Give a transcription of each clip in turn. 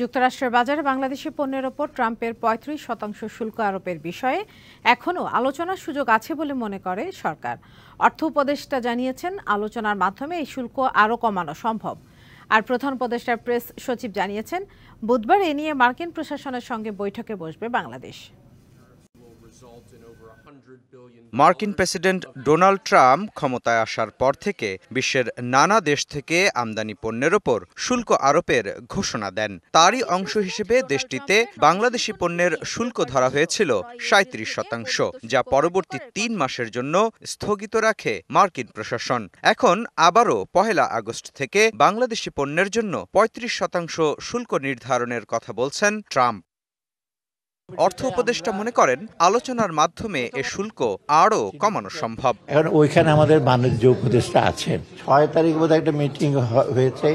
যুক্তরাষ্ট্রের বাজারে বাংলাদেশি পণ্যের ওপর ট্রাম্পের ৩৫% শুল্ক আরোপের বিষয়ে এখনও আলোচনার সুযোগ আছে বলে মনে করে সরকার। অর্থ উপদেষ্টা জানিয়েছেন, আলোচনার মাধ্যমে এই শুল্ক আরও কমানো সম্ভব। আর প্রধান উপদেষ্টার প্রেস সচিব জানিয়েছেন, বুধবার এ নিয়ে মার্কিন প্রশাসনের সঙ্গে বৈঠকে বসবে বাংলাদেশ। মার্কিন প্রেসিডেন্ট ডোনাল্ড ট্রাম্প ক্ষমতায় আসার পর থেকে বিশ্বের নানা দেশ থেকে আমদানি পণ্যের ওপর শুল্ক আরোপের ঘোষণা দেন। তারই অংশ হিসেবে দেশটিতে বাংলাদেশি পণ্যের শুল্ক ধরা হয়েছিল ৩৭%, যা পরবর্তী ৩ মাসের জন্য স্থগিত রাখে মার্কিন প্রশাসন। এখন আবারও ১ আগস্ট থেকে বাংলাদেশি পণ্যের জন্য ৩৫% শুল্ক নির্ধারণের কথা বলছেন ট্রাম্প। অর্থ উপদেষ্টা মনে করেন, আলোচনার মাধ্যমে এ শুল্ক আরও কমানো সম্ভব। এখন ওইখানে আমাদের বাণিজ্য উপদেষ্টা আছেন, ৬ তারিখ বোধহয় একটা মিটিং হয়েছে,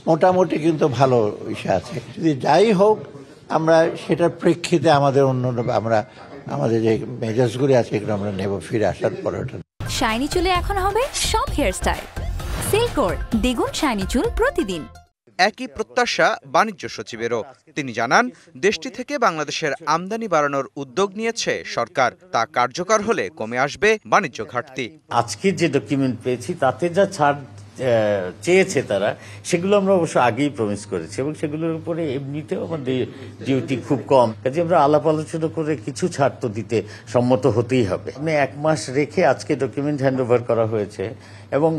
মোটামুটি কিন্তু ভালো বিষয় আছে। যদি যাই হোক, আমরা সেটার প্রেক্ষিতে আমাদের আমাদের যে মেজাজগুলি আছে এগুলো আমরা নেব ফিরে আসার পরে। ওটা শাইনি চুলে এখন হবে সব হেয়ারস্টাইল। সিল্কোর দ্বিগুণ শাইনি চুল প্রতিদিন। একই প্রত্যাশা বাণিজ্য সচিবেরও। তিনি জানান, দেশটি থেকে বাংলাদেশের আমদানি বাড়ানোর উদ্যোগ নিয়েছে সরকার। তা কার্যকর হলে কমে আসবে বাণিজ্য ঘাটতি। আজকের যে ডকুমেন্ট পেয়েছি তাতে যা ছাড় চেয়েছে তারা, সেগুলো আমরা অবশ্য আগেই প্রমিস করেছি এবং সেগুলোর উপরে এমনিতেও আমাদের ডিউটি খুব কম। কাজে আমরা আলাপ আলোচনা করে কিছু ছাড় তো দিতে সম্মত হতেই হবে। 1 মাস রেখে আজকে ডকুমেন্ট হ্যান্ড ওভার করা হয়েছে এবং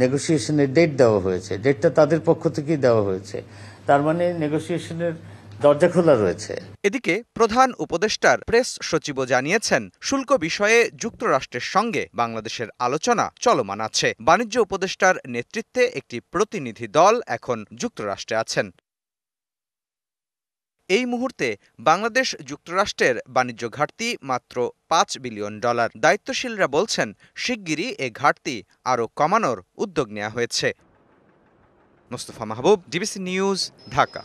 নেগোসিয়েশনের ডেট দেওয়া হয়েছে। ডেটটা তাদের পক্ষ থেকেই দেওয়া হয়েছে, তার মানে নেগোসিয়েশনের দরজা খোলা রয়েছে। এদিকে প্রধান উপদেষ্টার প্রেস সচিবও জানিয়েছেন, শুল্ক বিষয়ে যুক্তরাষ্ট্রের সঙ্গে বাংলাদেশের আলোচনা চলমান আছে। বাণিজ্য উপদেষ্টার নেতৃত্বে একটি প্রতিনিধি দল এখন যুক্তরাষ্ট্রে আছেন। এই মুহূর্তে বাংলাদেশ যুক্তরাষ্ট্রের বাণিজ্য ঘাটতি মাত্র $5 বিলিয়ন। দায়িত্বশীলরা বলছেন, শিগগিরই এ ঘাটতি আরও কমানোর উদ্যোগ নেওয়া হয়েছে। মোস্তফা মাহবুব, ডিবিসি নিউজ, ঢাকা।